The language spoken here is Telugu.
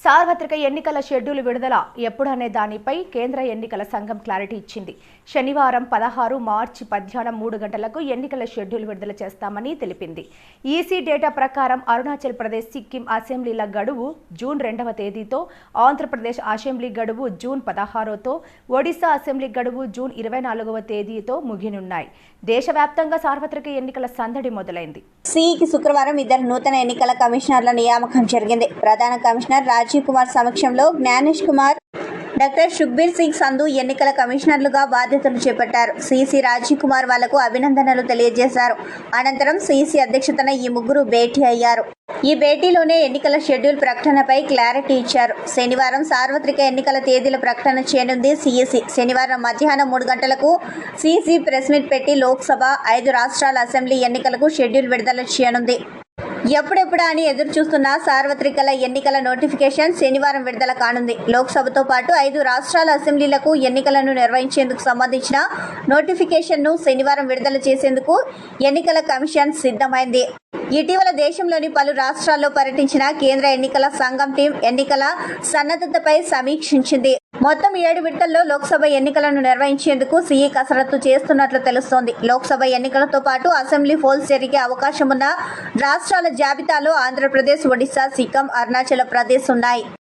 సార్వత్రిక ఎన్నికల షెడ్యూల్ విడుదల ఎప్పుడనే దానిపై కేంద్ర ఎన్నికల సంఘం క్లారిటీ ఇచ్చింది. శనివారం 16 మార్చి మధ్యాహ్నం 3 గంటలకు ఎన్నికల షెడ్యూల్ విడుదల చేస్తామని తెలిపింది. ఈసీ డేటా ప్రకారం అరుణాచల్ ప్రదేశ్, సిక్కిం అసెంబ్లీల గడువు జూన్ 2వ తేదీతో, ఆంధ్రప్రదేశ్ అసెంబ్లీ గడువు జూన్ 16తో, ఒడిశా అసెంబ్లీ గడువు జూన్ 24వ తేదీతో ముగినున్నాయి. దేశవ్యాప్తంగా సార్వత్రిక ఎన్నికల సందడి మొదలైంది. సిఈకి శుక్రవారం 2 నూతన ఎన్నికల కమిషనర్ల నియామకం జరిగింది. ప్రధాన కమిషనర్ రాజీవ్ కుమార్ సమక్షంలో జ్ఞానేష్ కుమార్, డాక్టర్ సుఖ్బీర్ సింగ్ సంధు ఎన్నికల కమిషనర్లుగా బాధ్యతలు చేపట్టారు. సిఈసి రాజీవ్ కుమార్ వాళ్లకు అభినందనలు తెలియజేశారు. అనంతరం సిఈసి అధ్యక్షతన ఈ ముగ్గురు భేటీ అయ్యారు. ఈ భేటీలోనే ఎన్నికల షెడ్యూల్ ప్రకటనపై క్లారిటీ ఇచ్చారు. శనివారం సార్వత్రిక ఎన్నికల తేదీల ప్రకటన చేయనుంది సిఈసి. శనివారం మధ్యాహ్నం 3 గంటలకు సిఈసి ప్రెస్ మీట్ పెట్టి లోక్సభ, 5 రాష్ట్రాల అసెంబ్లీ ఎన్నికలకు షెడ్యూల్ విడుదల చేయనుంది. ఎప్పుడెప్పుడా అని ఎదురు చూస్తున్న సార్వత్రికల ఎన్నికల నోటిఫికేషన్ శనివారం విడుదల కానుంది. లోక్సభతో పాటు 5 రాష్ట్రాల అసెంబ్లీలకు ఎన్నికలను నిర్వహించేందుకు సంబంధించిన నోటిఫికేషన్ను శనివారం విడుదల చేసేందుకు ఎన్నికల కమిషన్ సిద్ధమైంది. ఇటీవల దేశంలోని పలు రాష్ట్రాల్లో పర్యటించిన కేంద్ర ఎన్నికల సంఘం టీం ఎన్నికల సన్నద్ధతపై సమీక్షించింది. మొత్తం 7 విడతల్లో లోక్సభ ఎన్నికలను నిర్వహించేందుకు సిఈ కసరత్తు చేస్తున్నట్లు తెలుస్తోంది. లోక్సభ ఎన్నికలతో పాటు అసెంబ్లీ పోల్స్ జరిగే అవకాశం ఉన్న రాష్ట్రాల జాబితాలో ఆంధ్రప్రదేశ్, ఒడిశా, సిక్కిం, అరుణాచల్ ప్రదేశ్ ఉన్నాయి.